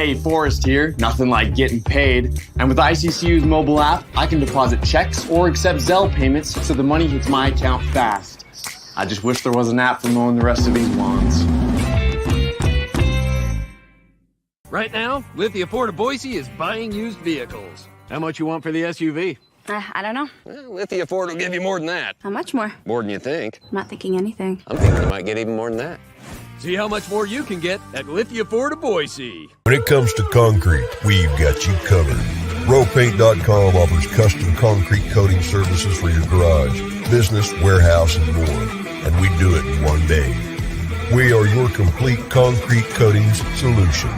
Hey, Forrest here. Nothing like getting paid. And with ICCU's mobile app, I can deposit checks or accept Zelle payments so the money hits my account fast. I just wish there was an app for mowing the rest of these lawns. Right now, Lithia Ford of Boise is buying used vehicles. How much you want for the SUV? I don't know. Well, Lithia Ford will give you more than that. How much more? More than you think. I'm not thinking anything. I'm thinking you might get even more than that. See how much more you can get at Lithia Ford of Boise. When it comes to concrete, we've got you covered. Rowpaint.com offers custom concrete coating services for your garage, business, warehouse, and more. And we do it in one day. We are your complete concrete coatings solution.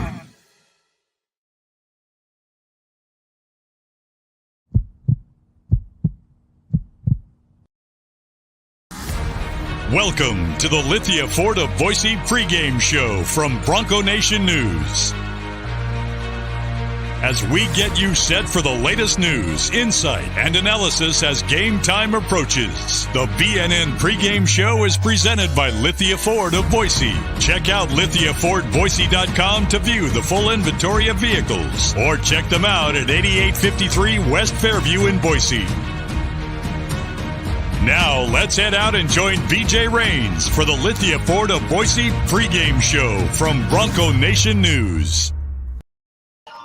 Welcome to the Lithia Ford of Boise pregame show from Bronco Nation News. As we get you set for the latest news, insight, and analysis as game time approaches, the BNN pregame show is presented by Lithia Ford of Boise. Check out LithiaFordBoise.com to view the full inventory of vehicles, or check them out at 8853 West Fairview in Boise. Now, let's head out and join BJ Rains for the Lithia Ford of Boise pregame show from Bronco Nation News.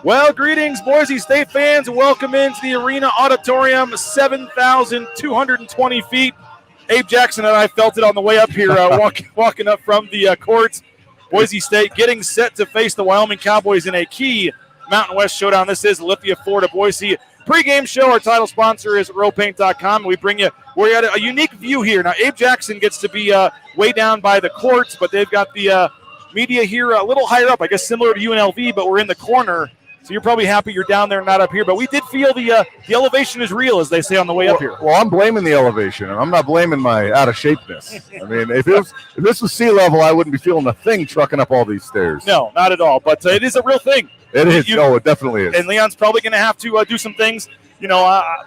Well, greetings, Boise State fans, and welcome into the Arena Auditorium, 7,220 feet. Abe Jackson and I felt it on the way up here, walking up from the courts. Boise State getting set to face the Wyoming Cowboys in a key Mountain West showdown. This is Lithia Ford of Boise pregame show. Our title sponsor is Rowpaint.com. We're at a unique view here. Now, Abe Jackson gets to be way down by the courts, but they've got the media here a little higher up, I guess similar to UNLV, but we're in the corner. So you're probably happy you're down there and not up here. But we did feel the elevation is real, as they say on the way up here. Well, I'm blaming the elevation, and I'm not blaming my out-of-shapeness. I mean, if this was sea level, I wouldn't be feeling a thing trucking up all these stairs. No, not at all. But it is a real thing. It is. It definitely is. And Leon's probably going to have to do some things,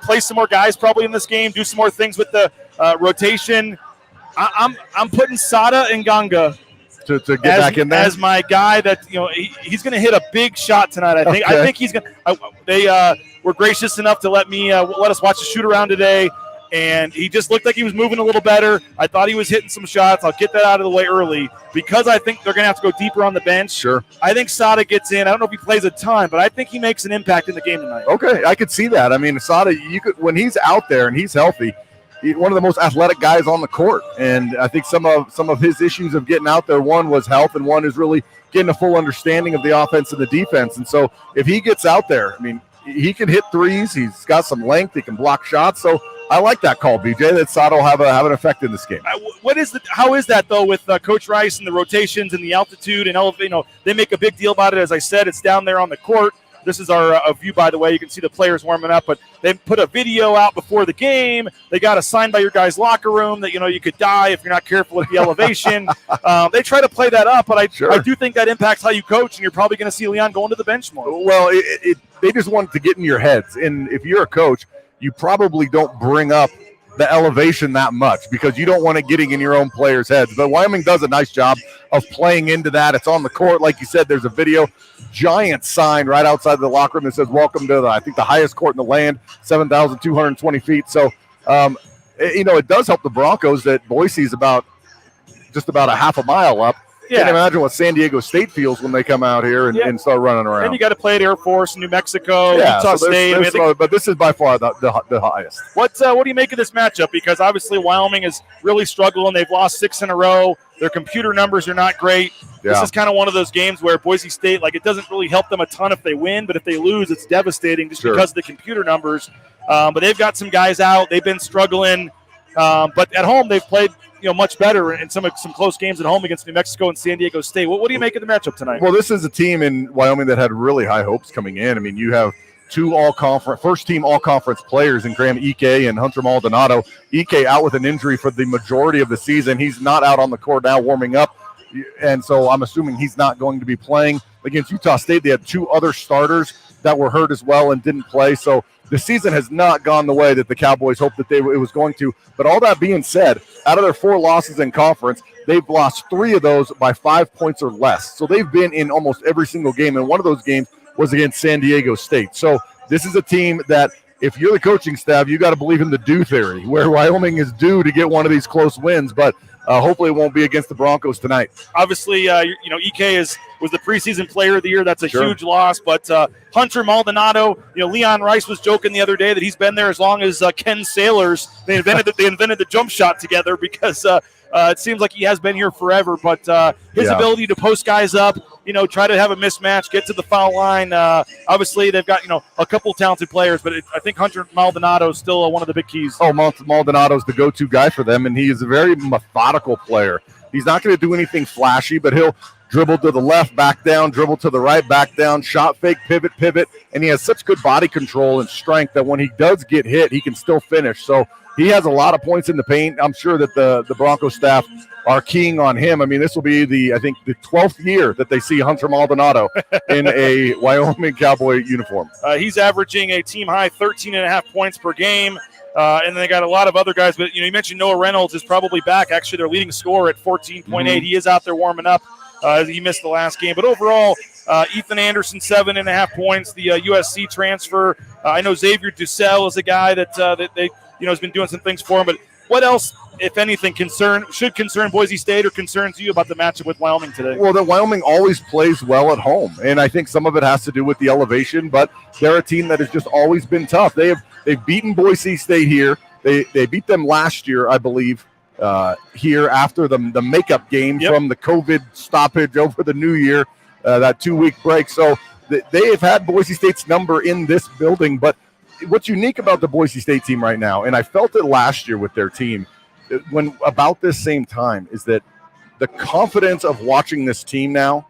play some more guys probably in this game, do some more things with the rotation. I'm putting Sada and Ganga to get back in there as my guy that he's going to hit a big shot tonight. I think. Okay. I think he's going. They were gracious enough to let us watch the shoot around today, and he just looked like he was moving a little better. I thought he was hitting some shots. I'll get that out of the way early because I think they're going to have to go deeper on the bench. Sure. I think Sada gets in. I don't know if he plays a ton, but I think he makes an impact in the game tonight. Okay, I could see that. I mean, Sada, when he's out there and he's healthy, he's one of the most athletic guys on the court, and I think some of his issues of getting out there, one was health, and one is really getting a full understanding of the offense and the defense. And so if he gets out there, I mean, he can hit threes. He's got some length. He can block shots. So I like that call, BJ. That Sada will have an effect in this game. How is that though with Coach Rice and the rotations and the altitude and they make a big deal about it. As I said, it's down there on the court. This is our view, by the way. You can see the players warming up, but they put a video out before the game. They got a sign by your guys' locker room that, you could die if you're not careful with the elevation. They try to play that up, but I do think that impacts how you coach, and you're probably going to see Leon going to the bench more. Well, they just want it to get in your heads. And if you're a coach, you probably don't bring up the elevation that much because you don't want it getting in your own players' heads. But Wyoming does a nice job of playing into that. It's on the court. Like you said, there's a video, giant sign right outside the locker room that says, welcome to the highest court in the land, 7,220 feet. So, it does help the Broncos that Boise's just about a half a mile up. Yeah. Can't imagine what San Diego State feels when they come out here and start running around. And you got to play at Air Force, New Mexico, Utah State. But this is by far the highest. What do you make of this matchup? Because obviously Wyoming is really struggling. They've lost 6 in a row. Their computer numbers are not great. Yeah. This is kind of one of those games where Boise State, it doesn't really help them a ton if they win, but if they lose, it's devastating just because of the computer numbers. But they've got some guys out. They've been struggling. But at home, they've played much better in some close games at home against New Mexico and San Diego State. What do you make of the matchup tonight? Well, this is a team in Wyoming that had really high hopes coming in. I mean, you have two first-team all-conference players in Graham Ike and Hunter Maldonado. Ike out with an injury for the majority of the season. He's not out on the court now warming up, and so I'm assuming he's not going to be playing. Against Utah State, they had 2 other starters that were hurt as well and didn't play. So the season has not gone the way that the Cowboys hoped that it was going to. But all that being said, out of their 4 losses in conference, they've lost 3 of those by 5 points or less. So they've been in almost every single game, and one of those games was against San Diego State. So this is a team that, if you're the coaching staff, you got to believe in the due theory, where Wyoming is due to get one of these close wins, but hopefully it won't be against the Broncos tonight. Obviously, EK was the preseason player of the year. That's a huge loss. But Hunter Maldonado, Leon Rice was joking the other day that he's been there as long as Ken Sailors. They invented the jump shot together because it seems like he has been here forever. But his ability to post guys up, try to have a mismatch, get to the foul line. Obviously, they've got a couple talented players, but I think Hunter Maldonado is still one of the big keys. Oh, Maldonado's the go-to guy for them, and he is a very methodical player. He's not going to do anything flashy, but he'll dribble to the left, back down, dribble to the right, back down, shot fake, pivot, and he has such good body control and strength that when he does get hit, he can still finish. So he has a lot of points in the paint. I'm sure that the Broncos staff are keying on him. I mean, this will be the 12th year that they see Hunter Maldonado in a Wyoming Cowboy uniform. He's averaging a team-high 13.5 points per game. And they got a lot of other guys. But, you mentioned Noah Reynolds is probably back. Actually, their leading scorer at 14.8. He is out there warming up. He missed the last game. But overall, Ethan Anderson, 7.5 points. The USC transfer. I know Xavier Dussel is a guy that they has been doing some things for him. But what else, if anything, should concern Boise State or concerns you about the matchup with Wyoming today? Well, that Wyoming always plays well at home, and I think some of it has to do with the elevation. But they're a team that has just always been tough. They've beaten Boise State here. They beat them last year, I believe, here after the makeup game from the COVID stoppage over the New Year, that 2-week break. So they have had Boise State's number in this building. But what's unique about the Boise State team right now, and I felt it last year with their team, when about this same time, is that the confidence of watching this team now,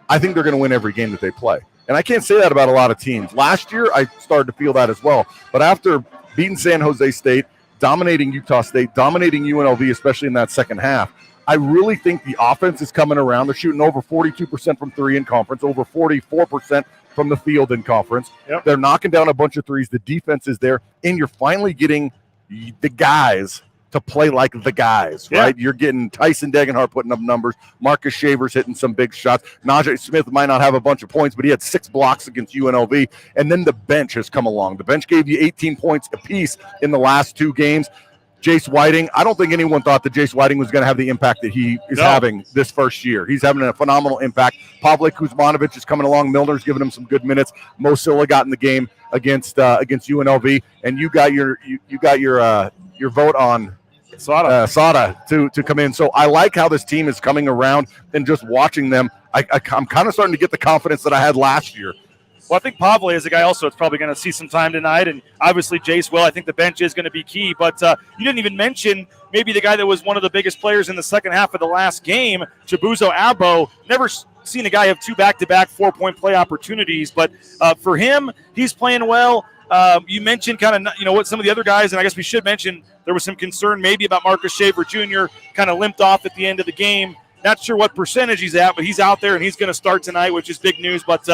I think they're going to win every game that they play. And I can't say that about a lot of teams. Last year, I started to feel that as well. But after beating San Jose State, dominating Utah State, dominating UNLV, especially in that second half, I really think the offense is coming around. They're shooting over 42% from three in conference, over 44% from the field in conference. Yep. They're knocking down a bunch of threes. The defense is there, and you're finally getting the guys to play like the guys, right? You're getting Tyson Degenhart putting up numbers. Marcus Shavers hitting some big shots. Najee Smith might not have a bunch of points, but he had 6 blocks against UNLV. And then the bench has come along. The bench gave you 18 points apiece in the last 2 games. Jace Whiting, I don't think anyone thought that Jace Whiting was going to have the impact that he is having this first year. He's having a phenomenal impact. Pavlik Kuzmanovic is coming along. Milner's giving him some good minutes. Mo Silla got in the game against UNLV, and you got your vote on Sada to come in. So I like how this team is coming around, and just watching them, I'm kind of starting to get the confidence that I had last year. Well, I think Pavle is a guy also that's probably going to see some time tonight, and obviously Jace will. I think the bench is going to be key, but you didn't even mention maybe the guy that was one of the biggest players in the second half of the last game, Chibuzo Abo. Never seen a guy have 2 back-to-back 4-point play opportunities, but for him, he's playing well. You mentioned kind of, what some of the other guys, and I guess we should mention there was some concern maybe about Marcus Shaver Jr. kind of limped off at the end of the game. Not sure what percentage he's at, but he's out there and he's going to start tonight, which is big news. But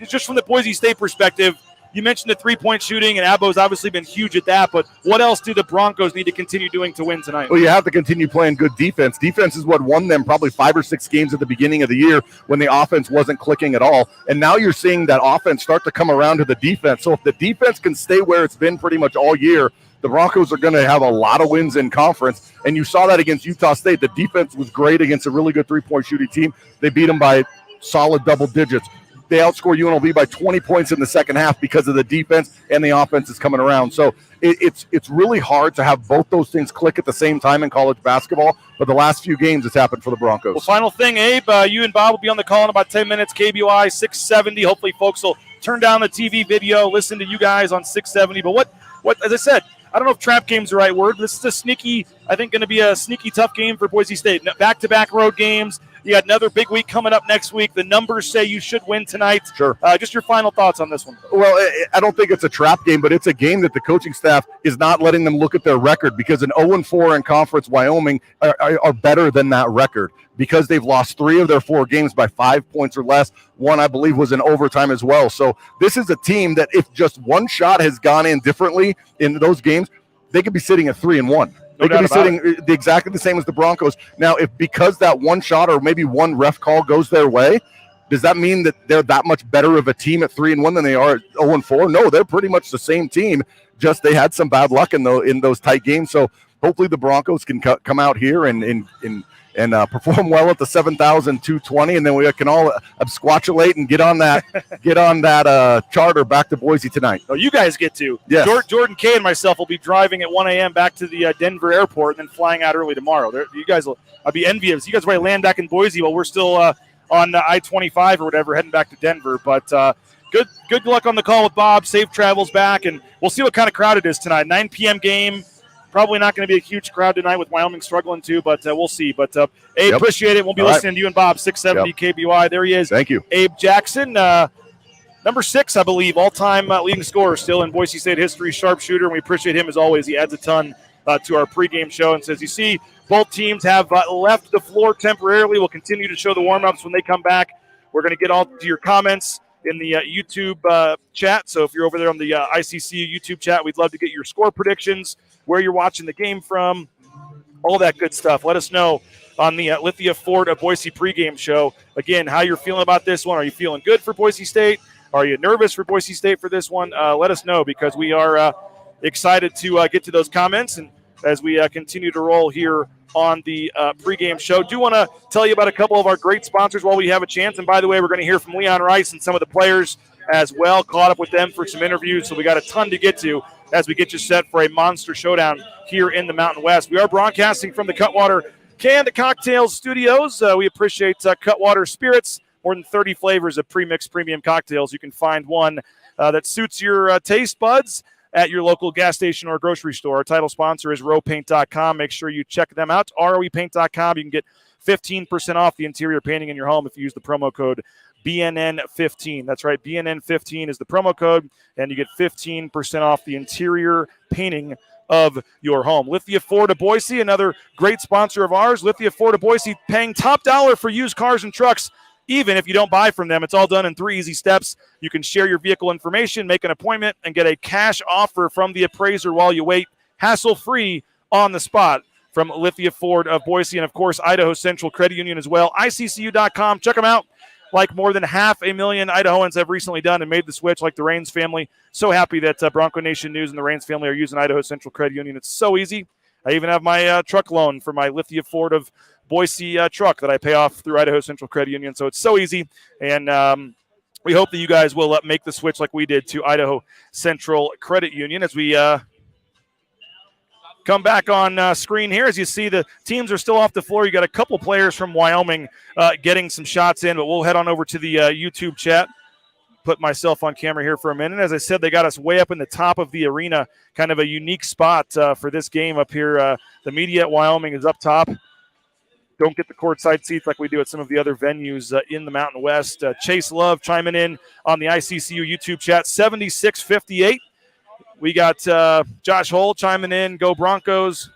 just from the Boise State perspective, you mentioned the 3-point shooting, and Abo's obviously been huge at that. But what else do the Broncos need to continue doing to win tonight? Well, you have to continue playing good defense. Defense is what won them probably 5 or 6 games at the beginning of the year when the offense wasn't clicking at all. And now you're seeing that offense start to come around to the defense. So if the defense can stay where it's been pretty much all year, the Broncos are going to have a lot of wins in conference, and you saw that against Utah State. The defense was great against a really good 3-point shooting team. They beat them by solid double digits. They outscored UNLV by 20 points in the second half because of the defense, and the offense is coming around. So it's really hard to have both those things click at the same time in college basketball, but the last few games it's happened for the Broncos. Well, final thing, Abe, you and Bob will be on the call in about 10 minutes, KBOI 670. Hopefully folks will turn down the TV video, listen to you guys on 670. But what as I said, I don't know if trap game's the right word. This is a sneaky, I think, going to be a sneaky tough game for Boise State. Back-to-back road games. You got another big week coming up next week. The numbers say you should win tonight. Sure. Just your final thoughts on this one. Well, I don't think it's a trap game, but it's a game that the coaching staff is not letting them look at their record, because an 0-4 in conference Wyoming are better than that record, because they've lost 3 of their 4 games by 5 points or less. One, I believe, was in overtime as well. So this is a team that if just one shot has gone in differently in those games, they could be sitting at 3-1. They could be sitting exactly the same as the Broncos. Now, if because that one shot or maybe one ref call goes their way, does that mean that they're that much better of a team at 3-1 than they are at 0-4? No, they're pretty much the same team. Just they had some bad luck in those tight games. So hopefully the Broncos can come out here and perform well at the 7,220, and then we can all absquatulate and get on that charter back to Boise tonight. Oh, you guys get to. Yes. Jordan Kay and myself will be driving at 1 a.m. back to the Denver airport and then flying out early tomorrow. I'll be envious. You guys will land back in Boise while we're still on I-25 or whatever, heading back to Denver. But good luck on the call with Bob. Safe travels back, and we'll see what kind of crowd it is tonight. 9 p.m. game. Probably not going to be a huge crowd tonight with Wyoming struggling too, but we'll see. But Abe, appreciate it. We'll be listening to you and Bob, 670 KBY. There he is. Thank you. Abe Jackson, number 6, I believe, all-time leading scorer still in Boise State history, sharpshooter, and we appreciate him as always. He adds a ton to our pregame show and says, you see, both teams have left the floor temporarily. We'll continue to show the warm-ups when they come back. We're going to get all to your comments in the YouTube chat. So if you're over there on the ICCU YouTube chat, we'd love to get your score predictions, where you're watching the game from, all that good stuff. Let us know on the Lithia Ford of Boise pregame show. Again, how you're feeling about this one. Are you feeling good for Boise State? Are you nervous for Boise State for this one? Let us know, because we are excited to get to those comments and as we continue to roll here on the pregame show. Do want to tell you about a couple of our great sponsors while we have a chance. And by the way, we're going to hear from Leon Rice and some of the players as well. Caught up with them for some interviews, so we got a ton to get to as we get you set for a monster showdown here in the Mountain West. We are broadcasting from the Cutwater Canned Cocktails Studios. We appreciate Cutwater Spirits. More than 30 flavors of pre-mixed premium cocktails. You can find one that suits your taste buds at your local gas station or grocery store. Our title sponsor is rowpaint.com. Make sure you check them out. roepaint.com. You can get 15% off the interior painting in your home if you use the promo code BNN15. That's right, BNN15 is the promo code, and you get 15% off the interior painting of your home. Lithia Ford of Boise, another great sponsor of ours. Lithia Ford of Boise, paying top dollar for used cars and trucks. Even if you don't buy from them, it's all done in 3 easy steps. You can share your vehicle information, make an appointment, and get a cash offer from the appraiser while you wait, hassle-free on the spot from Lithia Ford of Boise. And, of course, Idaho Central Credit Union as well. ICCU.com. Check them out. Like more than 500,000 Idahoans have recently done and made the switch, like the Rains family. So happy that Bronco Nation News and the Rains family are using Idaho Central Credit Union. It's so easy. I even have my truck loan for my Lithia Ford of Boise truck that I pay off through Idaho Central Credit Union. So it's so easy. And we hope that you guys will make the switch like we did to Idaho Central Credit Union. As we come back on screen here, as you see, the teams are still off the floor. You got a couple players from Wyoming getting some shots in, but we'll head on over to the YouTube chat. Put myself on camera here for a minute. As I said, they got us way up in the top of the arena, kind of a unique spot for this game up here. The media at Wyoming is up top. Don't get the courtside seats like we do at some of the other venues in the Mountain West. Chase Love chiming in on the ICCU YouTube chat, 76-58. We got Josh Hull chiming in, go Broncos.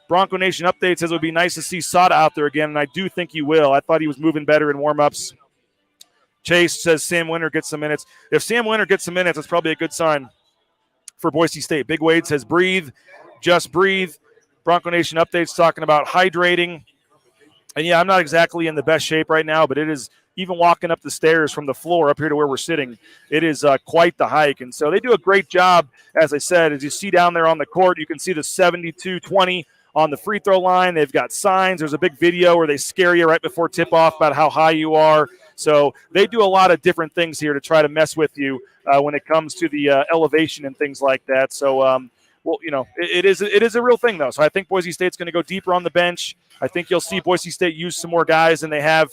Bronco Nation update says it would be nice to see Sada out there again, and I do think he will. I thought he was moving better in warm-ups. Chase says Sam Winter gets some minutes. If Sam Winter gets some minutes, that's probably a good sign for Boise State. Big Wade says breathe, just breathe. Bronco Nation updates talking about hydrating. And, yeah, I'm not exactly in the best shape right now, but it is, even walking up the stairs from the floor up here to where we're sitting, it is quite the hike. And so they do a great job, as I said. As you see down there on the court, you can see the 72-20 on the free throw line. They've got signs. There's a big video where they scare you right before tip-off about how high you are. So they do a lot of different things here to try to mess with you when it comes to the elevation and things like that. So, well, you know, it is a real thing, though. So I think Boise State's going to go deeper on the bench. I think you'll see Boise State use some more guys than they have.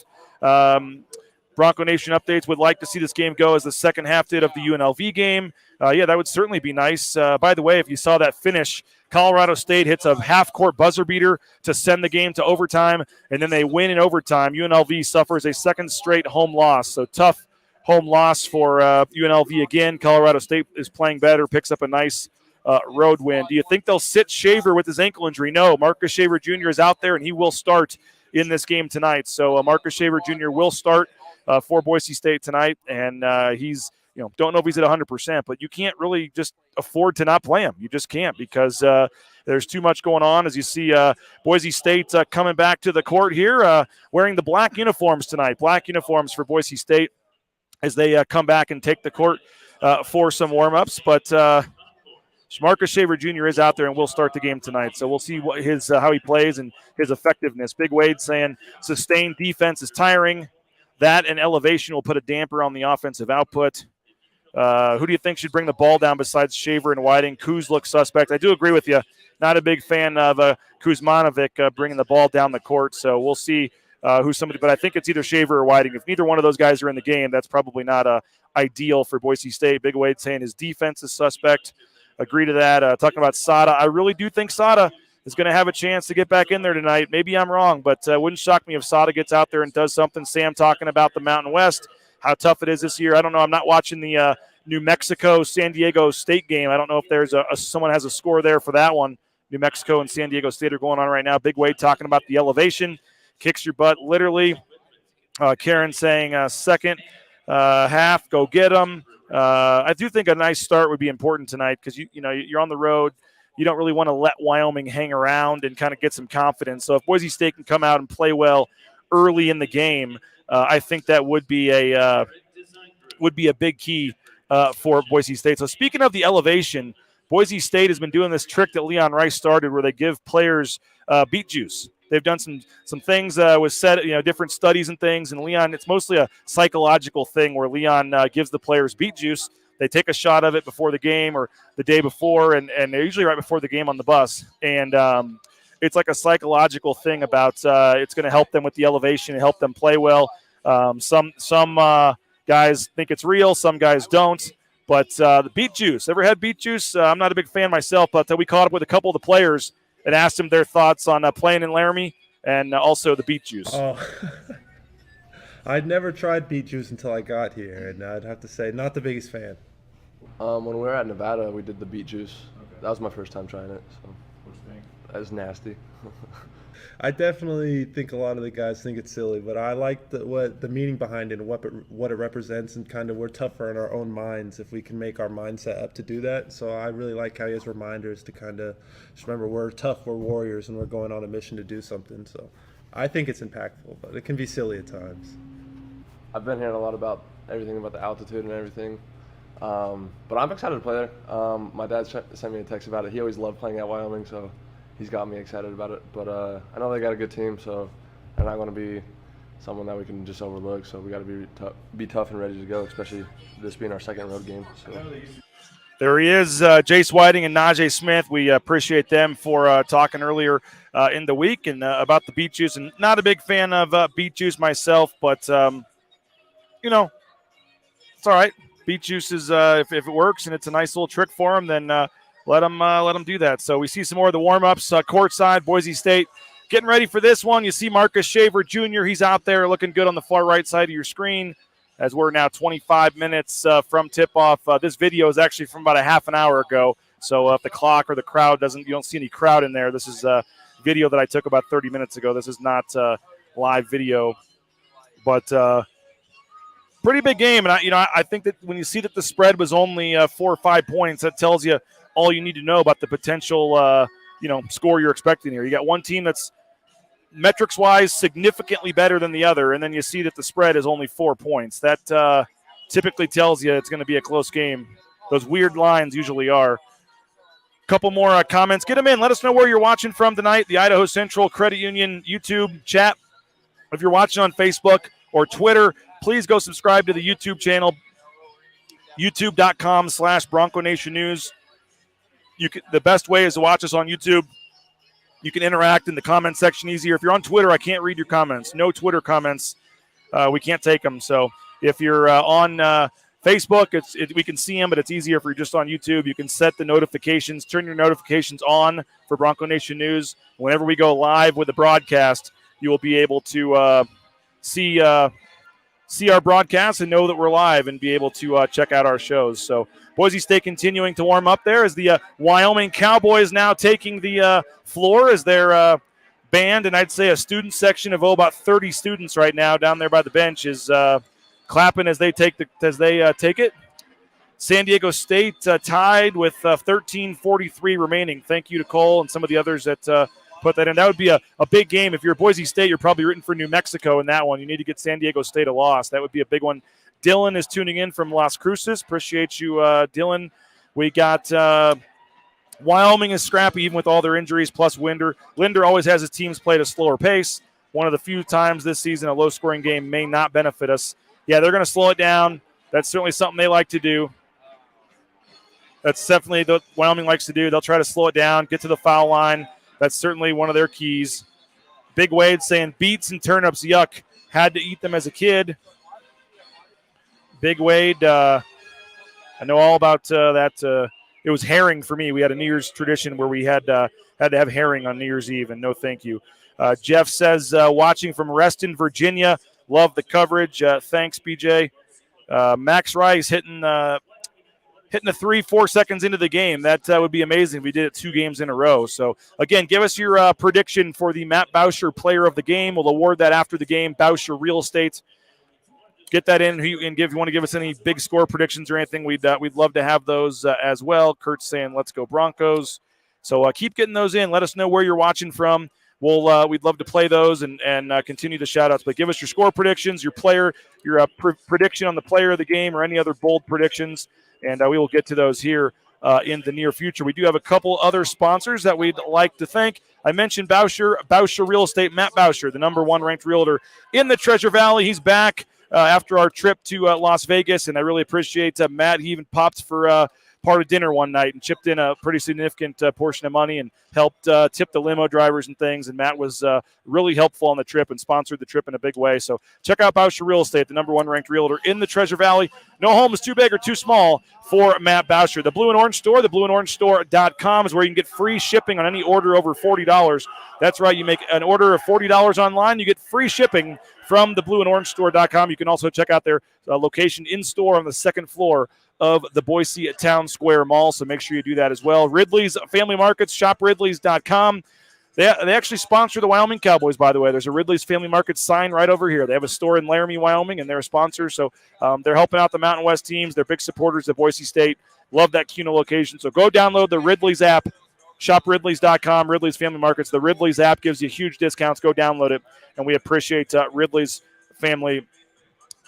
Bronco Nation updates would like to see this game go as the second half did of the UNLV game. Yeah, that would certainly be nice. By the way, if you saw that finish, Colorado State hits a half-court buzzer beater to send the game to overtime, and then they win in overtime. UNLV suffers a second straight home loss. So tough home loss for UNLV again. Colorado State is playing better, picks up a nice road win. Do you think they'll sit Shaver with his ankle injury? No, Marcus Shaver Jr. is out there, and he will start in this game tonight. So Marcus Shaver Jr. will start for Boise State tonight, and he's don't know if he's at 100%, but you can't really just afford to not play him. You just can't, because there's too much going on. As you see Boise State coming back to the court here, wearing the black uniforms tonight. Black uniforms for Boise State as they come back and take the court for some warm-ups. But Marcus Shaver Jr. is out there and will start the game tonight. So we'll see what how he plays and his effectiveness. Big Wade saying sustained defense is tiring. That and elevation will put a damper on the offensive output. Who do you think should bring the ball down besides Shaver and Whiting? Kuz looks suspect. I do agree with you. Not a big fan of Kuzmanovic bringing the ball down the court. So we'll see who's somebody. But I think it's either Shaver or Whiting. If neither one of those guys are in the game, that's probably not ideal for Boise State. Big Wade saying his defense is suspect. Agree to that. Talking about Sada, I really do think Sada is going to have a chance to get back in there tonight. Maybe I'm wrong, but wouldn't shock me if Sada gets out there and does something. Sam talking about the Mountain West, how tough it is this year. I don't know. I'm not watching the New Mexico-San Diego State game. I don't know if there's someone has a score there for that one. New Mexico and San Diego State are going on right now. Big Wade talking about the elevation. Kicks your butt, literally. Karen saying second half, go get them. I do think a nice start would be important tonight, because you're on the road. You don't really want to let Wyoming hang around and kind of get some confidence. So if Boise State can come out and play well early in the game, I think that would be a big key for Boise State. So speaking of the elevation, Boise State has been doing this trick that Leon Rice started, where they give players beet juice. They've done some things with different studies and things. And Leon, it's mostly a psychological thing where Leon gives the players beet juice. They take a shot of it before the game or the day before, and they're usually right before the game on the bus. And it's like a psychological thing about it's going to help them with the elevation and help them play well. Some guys think it's real, some guys don't. But the beet juice, ever had beet juice? I'm not a big fan myself, but we caught up with a couple of the players and asked them their thoughts on playing in Laramie and also the beet juice. Oh. I'd never tried beet juice until I got here, and I'd have to say, not the biggest fan. When we were at Nevada, we did the beet juice. That was my first time trying it. So that was nasty. I definitely think a lot of the guys think it's silly, but I like the meaning behind it and what it represents, and kind of we're tougher in our own minds if we can make our mindset up to do that. So I really like how he has reminders to kind of just remember we're tough, we're warriors, and we're going on a mission to do something. So I think it's impactful, but it can be silly at times. I've been hearing a lot about everything about the altitude and everything, but I'm excited to play there. My dad sent me a text about it. He always loved playing at Wyoming, so he's got me excited about it. But I know they got a good team, so they're not going to be someone that we can just overlook. So we got to be tough and ready to go, especially this being our second road game. So. There he is, Jace Whiting and Najee Smith. We appreciate them for talking earlier in the week and about the beet juice. And not a big fan of beet juice myself, but it's all right. Beet juice is if it works and it's a nice little trick for them, then let them do that. So we see some more of the warm-ups courtside. Boise State getting ready for this one. You see Marcus Shaver Jr. He's out there looking good on the far right side of your screen as we're now 25 minutes from tip-off. This video is actually from about a half an hour ago. So if the clock or the crowd you don't see any crowd in there. This is a video that I took about 30 minutes ago. This is not live video, but pretty big game. And I think that when you see that the spread was only 4 or 5 points, that tells you all you need to know about the potential, score you're expecting here. You got one team that's metrics-wise significantly better than the other, and then you see that the spread is only 4 points. That typically tells you it's going to be a close game. Those weird lines usually are. Couple more comments. Get them in. Let us know where you're watching from tonight. The Idaho Central Credit Union YouTube chat. If you're watching on Facebook or Twitter, please go subscribe to the YouTube channel, youtube.com/Bronco Nation News. The best way is to watch us on YouTube. You can interact in the comment section easier. If you're on Twitter, I can't read your comments. No Twitter comments. We can't take them. So if you're on Facebook, we can see them, but it's easier if you're just on YouTube. You can set the notifications, turn your notifications on for Bronco Nation News. Whenever we go live with the broadcast, you will be able to see our broadcast and know that we're live and be able to check out our shows. So Boise State continuing to warm up there as the Wyoming Cowboys now taking the floor as their band, and I'd say a student section of about 30 students right now down there by the bench is clapping as they take it. San Diego State tied with 13:43 remaining. Thank you to Cole and some of the others that put that in. That would be a big game. If you're Boise State, you're probably rooting for New Mexico in that one. You need to get San Diego State a loss. That would be a big one. Dylan is tuning in from Las Cruces. Appreciate you, Dylan. We got Wyoming is scrappy even with all their injuries, plus Linder. Linder always has his teams play at a slower pace. One of the few times this season a low-scoring game may not benefit us. Yeah, they're going to slow it down. That's certainly something they like to do. That's definitely what Wyoming likes to do. They'll try to slow it down, get to the foul line. That's certainly one of their keys. Big Wade saying beets and turnips, yuck. Had to eat them as a kid. Big Wade, I know all about that. It was herring for me. We had a New Year's tradition where we had to have herring on New Year's Eve, and no thank you. Jeff says, watching from Reston, Virginia. Love the coverage. Thanks, BJ. Max Rice hitting the 3-4 seconds into the game. That would be amazing if we did it 2 games in a row. So, again, give us your prediction for the Matt Bauscher Player of the Game. We'll award that after the game. Bauscher Real Estate. Get that in. And if you want to give us any big score predictions or anything, we'd love to have those as well. Kurt's saying, let's go Broncos. So keep getting those in. Let us know where you're watching from. We'd love to play those and continue the shout-outs. But give us your score predictions, your player, your prediction on the player of the game, or any other bold predictions. And we will get to those here in the near future. We do have a couple other sponsors that we'd like to thank. I mentioned Bauscher Real Estate, Matt Bauscher, the #1 ranked realtor in the Treasure Valley. He's back after our trip to Las Vegas, and I really appreciate Matt. He even popped for part of dinner one night and chipped in a pretty significant portion of money and helped tip the limo drivers and things. And Matt was really helpful on the trip and sponsored the trip in a big way. So check out Bauscher Real Estate, the #1 ranked realtor in the Treasure Valley. No home is too big or too small for Matt Bauscher. The Blue and Orange Store, theblueandorangestore.com is where you can get free shipping on any order over $40. That's right. You make an order of $40 online, you get free shipping from theblueandorangestore.com. You can also check out their location in-store on the second floor of the Boise Town Square Mall, so make sure you do that as well. Ridley's Family Markets, shopridleys.com. They actually sponsor the Wyoming Cowboys, by the way. There's a Ridley's Family Market sign right over here. They have a store in Laramie, Wyoming, and they're a sponsor, so they're helping out the Mountain West teams. They're big supporters of Boise State. Love that Cuno location, so go download the Ridley's app, shopridleys.com, Ridley's Family Markets. The Ridley's app gives you huge discounts. Go download it, and we appreciate Ridley's Family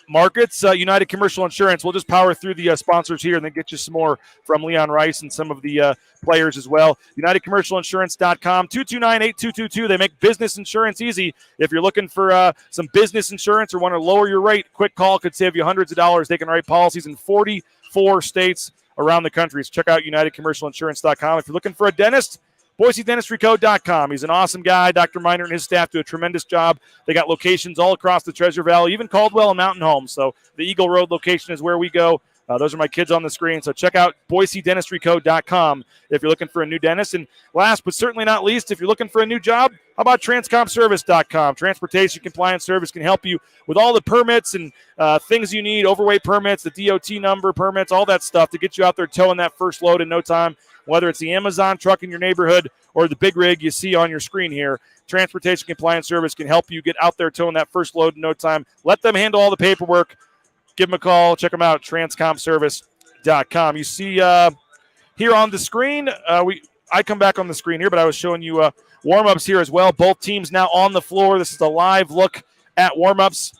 Markets. United Commercial Insurance. We'll just power through the sponsors here and then get you some more from Leon Rice and some of the players as well. UnitedCommercialInsurance.com, 229-8222. They make business insurance easy. If you're looking for some business insurance or want to lower your rate, quick call could save you hundreds of dollars. They can write policies in 44 states around the country. So check out UnitedCommercialInsurance.com. If you're looking for a dentist, BoiseDentistryCo.com. He's an awesome guy. Dr. Miner and his staff do a tremendous job. They got locations all across the Treasure Valley, even Caldwell and Mountain Home. So the Eagle Road location is where we go. Those are my kids on the screen. So check out BoiseDentistryCo.com if you're looking for a new dentist. And last but certainly not least, if you're looking for a new job, how about TransCompService.com? Transportation Compliance Service can help you with all the permits and things you need, overweight permits, the DOT number permits, all that stuff to get you out there towing that first load in no time. Whether it's the Amazon truck in your neighborhood or the big rig you see on your screen here, Transportation Compliance Service can help you get out there towing that first load in no time. Let them handle all the paperwork. Give them a call. Check them out, transcompservice.com. You see here on the screen, I come back on the screen here, but I was showing you warm-ups here as well. Both teams now on the floor. This is a live look at warm-ups.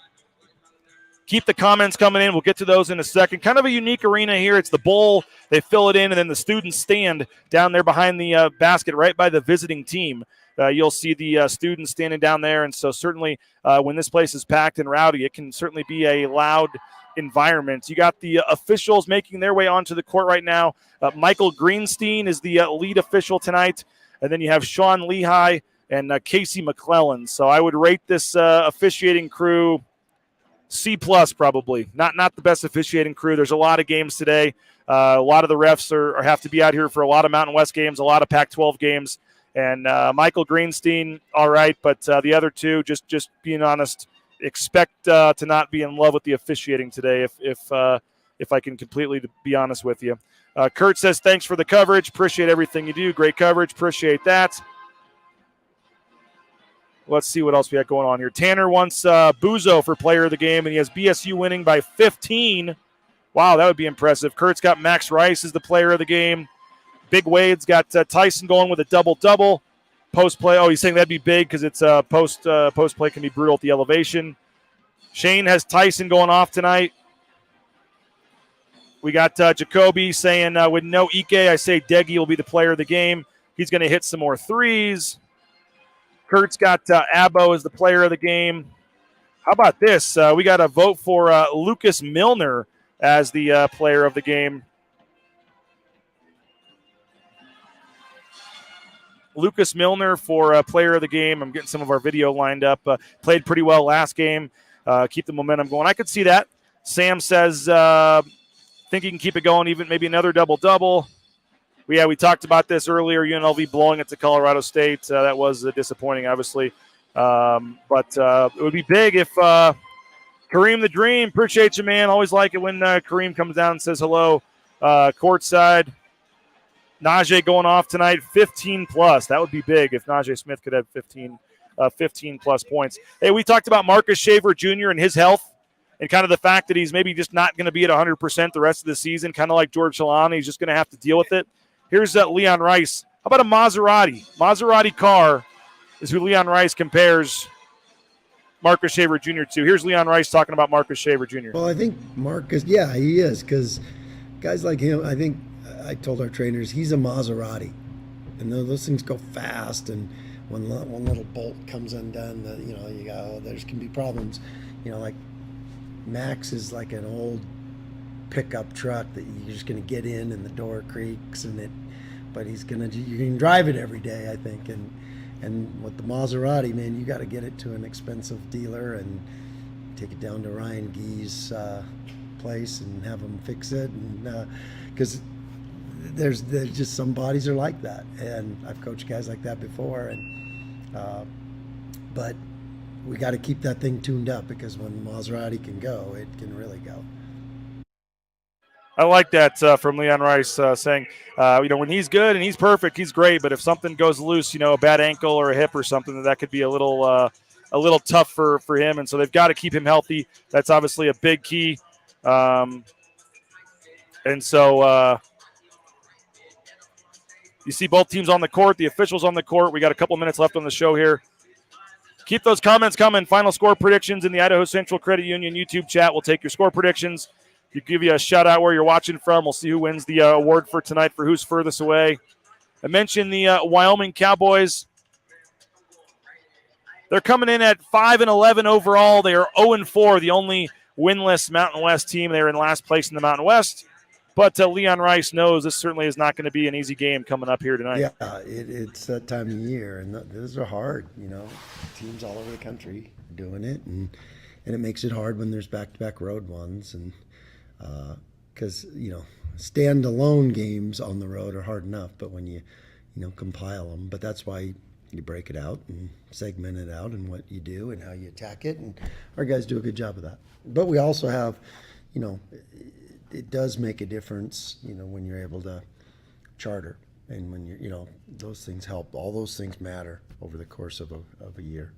Keep the comments coming in. We'll get to those in a second. Kind of a unique arena here. It's the bowl. They fill it in, and then the students stand down there behind the basket right by the visiting team. You'll see the students standing down there, and so certainly when this place is packed and rowdy, it can certainly be a loud environment. You got the officials making their way onto the court right now. Michael Greenstein is the lead official tonight, and then you have Sean Lehigh and Casey McClellan. So I would rate this officiating crew C+ probably. Not the best officiating crew. There's a lot of games today. A lot of the refs have to be out here for a lot of Mountain West games, a lot of Pac-12 games. And Michael Greenstein, all right, but the other two, just being honest, expect to not be in love with the officiating today if I can completely be honest with you. Kurt says, thanks for the coverage. Appreciate everything you do. Great coverage. Appreciate that. Let's see what else we got going on here. Tanner wants Buzo for player of the game, and he has BSU winning by 15. Wow, that would be impressive. Kurt's got Max Rice as the player of the game. Big Wade's got Tyson going with a double-double. Post play. Oh, he's saying that'd be big because it's post play can be brutal at the elevation. Shane has Tyson going off tonight. We got Jacoby saying with no Ike, I say Deggy will be the player of the game. He's going to hit some more threes. Kurt's got Abbo as the player of the game. How about this? We got a vote for Lucas Milner as the player of the game. Lucas Milner for player of the game. I'm getting some of our video lined up. Played pretty well last game. Keep the momentum going. I could see that. Sam says, think he can keep it going, even maybe another double-double. We talked about this earlier, UNLV blowing it to Colorado State. That was disappointing, obviously. But it would be big if Kareem the Dream, appreciate you, man. Always like it when Kareem comes down and says hello. Courtside. Najee going off tonight, 15+. That would be big if Najee Smith could have 15+ points. Hey, we talked about Marcus Shaver Jr. and his health and kind of the fact that he's maybe just not going to be at 100% the rest of the season, kind of like George Chalani. He's just going to have to deal with it. Here's Leon Rice. How about a Maserati? Maserati car is who Leon Rice compares Marcus Shaver Jr. to. Here's Leon Rice talking about Marcus Shaver Jr. Well, I think Marcus, yeah, he is, because guys like him, I think I told our trainers he's a Maserati, and those things go fast. And when one little bolt comes undone, you got there's can be problems. Like Max is like an old pickup truck that you're just going to get in, and the door creaks, but you can drive it every day, I think. And with the Maserati, man, you got to get it to an expensive dealer and take it down to Ryan Gee's place and have him fix it, and because there's just some bodies are like that, and I've coached guys like that before, and but we got to keep that thing tuned up, because when Maserati can go, it can really go. I like that from Leon Rice saying, when he's good and he's perfect, he's great, but if something goes loose, a bad ankle or a hip or something, that could be a little tough for him, and so they've got to keep him healthy. That's obviously a big key, and so. You see both teams on the court, the officials on the court. We got a couple minutes left on the show here. Keep those comments coming. Final score predictions in the Idaho Central Credit Union YouTube chat. We'll take your score predictions. We'll give you a shout-out where you're watching from. We'll see who wins the award for tonight for who's furthest away. I mentioned the Wyoming Cowboys. They're coming in at 5-11 overall. They are 0-4, the only winless Mountain West team. They're in last place in the Mountain West. But Leon Rice knows this certainly is not going to be an easy game coming up here tonight. Yeah, it's that time of year, and those are hard. Teams all over the country doing it, and it makes it hard when there's back-to-back road ones, and because stand-alone games on the road are hard enough, but when you compile them, but that's why you break it out and segment it out, and what you do and how you attack it, and our guys do a good job of that. But we also have, it does make a difference, when you're able to charter, and when you're, those things help. All those things matter over the course of a year.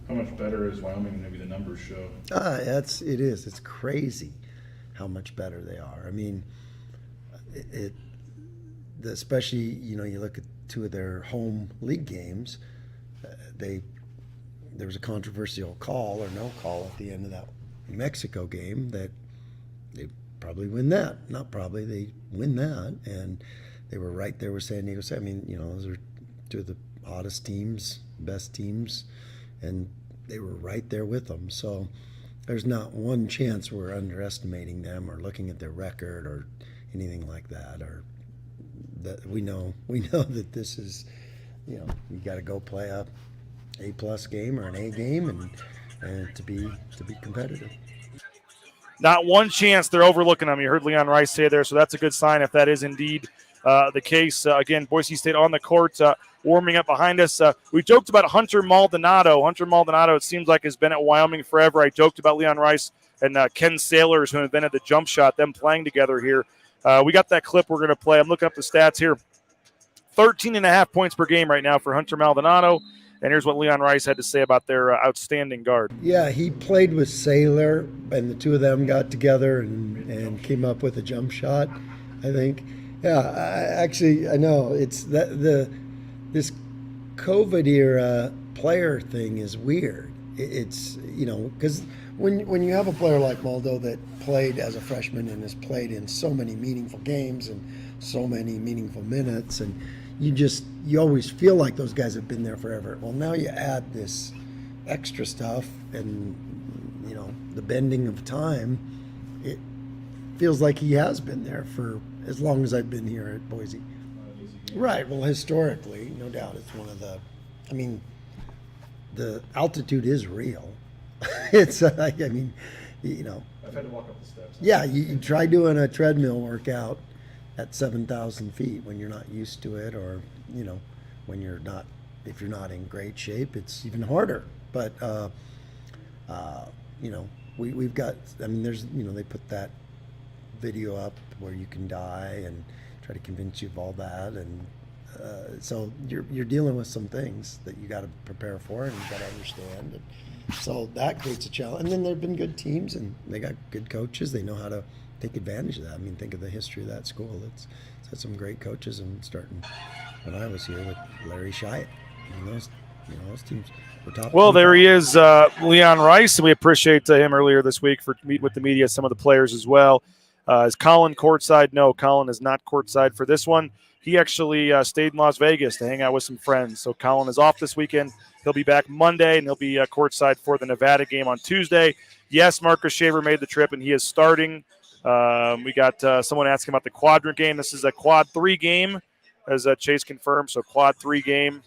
How much better is Wyoming than maybe the numbers show? It is. It's crazy how much better they are. I mean, especially, you look at two of their home league games, there was a controversial call or no call at the end of that New Mexico game that they probably win that. Not probably, they win that. And they were right there with San Diego State. I mean, those are two of the hottest teams, best teams, and they were right there with them. So there's not one chance we're underestimating them or looking at their record or anything like that. Or that we know that this is, you got to go play a A+ game or an A game and to be competitive. Not one chance they're overlooking them. You heard Leon Rice say there, so that's a good sign if that is indeed the case. Again, Boise State on the court, warming up behind us. We joked about Hunter Maldonado. Hunter Maldonado, it seems like, has been at Wyoming forever. I joked about Leon Rice and Ken Sailors, who invented the jump shot, them playing together here. We got that clip we're going to play. I'm looking up the stats here. 13.5 points per game right now for Hunter Maldonado. And here's what Leon Rice had to say about their outstanding guard. Yeah, he played with Saylor, and the two of them got together and came up with a jump shot, I think. Yeah, I know it's this COVID era player thing is weird. It's, because when you have a player like Maldo that played as a freshman and has played in so many meaningful games and so many meaningful minutes, and you always feel like those guys have been there forever. Well, now you add this extra stuff and, the bending of time, it feels like he has been there for as long as I've been here at Boise. Right. Well, historically, no doubt it's one of the altitude is real. It's, I've had to walk up the steps. Yeah, you try doing a treadmill workout at 7,000 feet when you're not used to it, or, when if you're not in great shape, it's even harder. But, we've got, there's, they put that video up where you can die and try to convince you of all that. And so you're dealing with some things that you got to prepare for and you got to understand. And so that creates a challenge. And then there've been good teams and they got good coaches. They know how to take advantage of that. Think of the history of that school. It's had some great coaches, and starting when I was here with Larry Shyatt. Those teams were top. Well, there he is, Leon Rice, and we appreciate him earlier this week for meet with the media, some of the players as well. Is Colin courtside? No, Colin is not courtside for this one. He actually stayed in Las Vegas to hang out with some friends. So Colin is off this weekend. He'll be back Monday, and he'll be courtside for the Nevada game on Tuesday. Yes, Marcus Shaver made the trip, and he is starting. We got someone asking about the quadrant game. This is a quad 3 game, as Chase confirmed. So quad 3 game.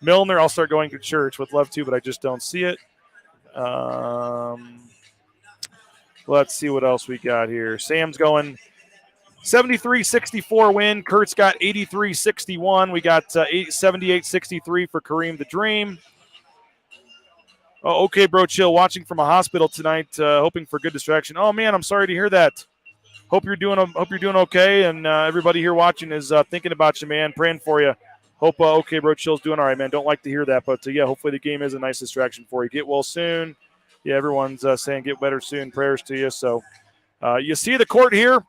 Milner, I'll start going to church. Would love to, but I just don't see it. Let's see what else we got here. Sam's going 73-64 win. Kurt's got 83-61. We got 78-63 for Kareem the Dream. Oh, okay, bro, chill. Watching from a hospital tonight, hoping for good distraction. Oh man, I'm sorry to hear that. Hope you're doing okay, and everybody here watching is thinking about you, man. Praying for you. Hope okay, bro, chill's doing all right, man. Don't like to hear that, but yeah, hopefully the game is a nice distraction for you. Get well soon. Yeah, everyone's saying get better soon. Prayers to you. So you see the court here.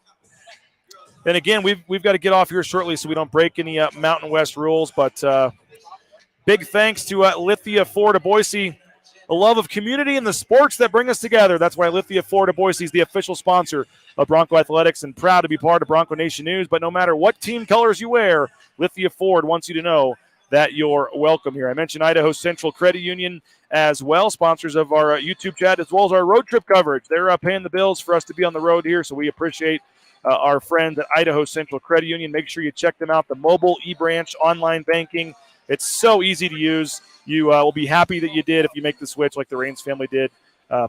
And again, we've got to get off here shortly so we don't break any Mountain West rules. But big thanks to Lithia Ford of Boise. A love of community and the sports that bring us together. That's why Lithia Ford of Boise is the official sponsor of Bronco Athletics and proud to be part of Bronco Nation News. But no matter what team colors you wear, Lithia Ford wants you to know that you're welcome here. I mentioned Idaho Central Credit Union as well, sponsors of our YouTube chat, as well as our road trip coverage. They're paying the bills for us to be on the road here, so we appreciate our friends at Idaho Central Credit Union. Make sure you check them out, the mobile e-branch online banking. It's so easy to use. You will be happy that you did if you make the switch like the Raines family did.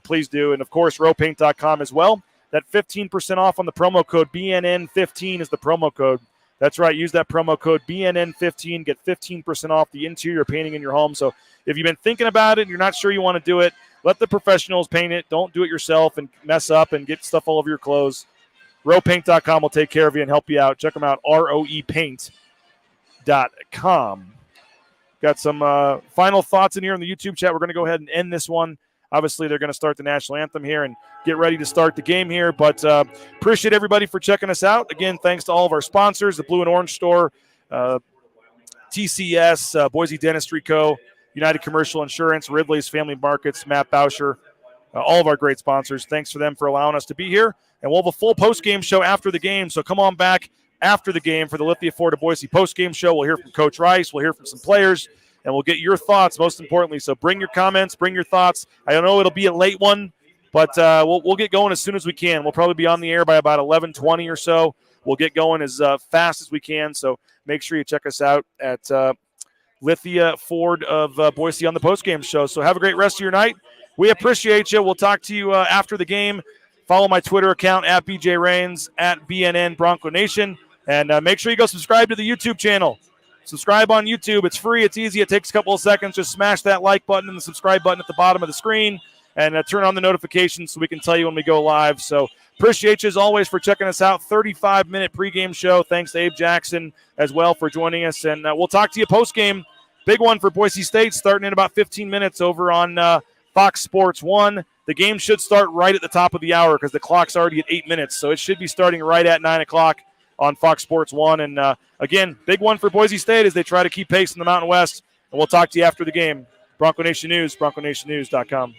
Please do. And, of course, rowpaint.com as well. That 15% off on the promo code BNN15 is the promo code. That's right. Use that promo code BNN15. Get 15% off the interior painting in your home. So if you've been thinking about it and you're not sure you want to do it, let the professionals paint it. Don't do it yourself and mess up and get stuff all over your clothes. Rowpaint.com will take care of you and help you out. Check them out, roepaint.com. Got some final thoughts in here in the YouTube chat. We're going to go ahead and end this one. Obviously, they're going to start the national anthem here and get ready to start the game here. But appreciate everybody for checking us out. Again, thanks to all of our sponsors, the Blue and Orange Store, TCS, Boise Dentistry Co., United Commercial Insurance, Ridley's Family Markets, Matt Bauscher, all of our great sponsors. Thanks for them for allowing us to be here. And we'll have a full post-game show after the game, so come on back after the game for the Lithia Ford of Boise post-game show. We'll hear from Coach Rice. We'll hear from some players. And we'll get your thoughts, most importantly. So bring your comments, bring your thoughts. I don't know it'll be a late one, but we'll get going as soon as we can. We'll probably be on the air by about 11:20 or so. We'll get going as fast as we can. So make sure you check us out at Lithia Ford of Boise on the postgame show. So have a great rest of your night. We appreciate you. We'll talk to you after the game. Follow my Twitter account at BJ Raines, at BNN Bronco Nation. And make sure you go subscribe to the YouTube channel. Subscribe on YouTube. It's free. It's easy. It takes a couple of seconds. Just smash that like button and the subscribe button at the bottom of the screen and turn on the notifications so we can tell you when we go live. So Appreciate you as always for checking us out. 35-minute pregame show. Thanks to Abe Jackson as well for joining us. And we'll talk to you postgame. Big one for Boise State starting in about 15 minutes over on Fox Sports 1. The game should start right at the top of the hour because the clock's already at 8 minutes. So it should be starting right at 9 o'clock on Fox Sports 1. And, again, big one for Boise State as they try to keep pace in the Mountain West. And we'll talk to you after the game. Bronco Nation News, BroncoNationNews.com.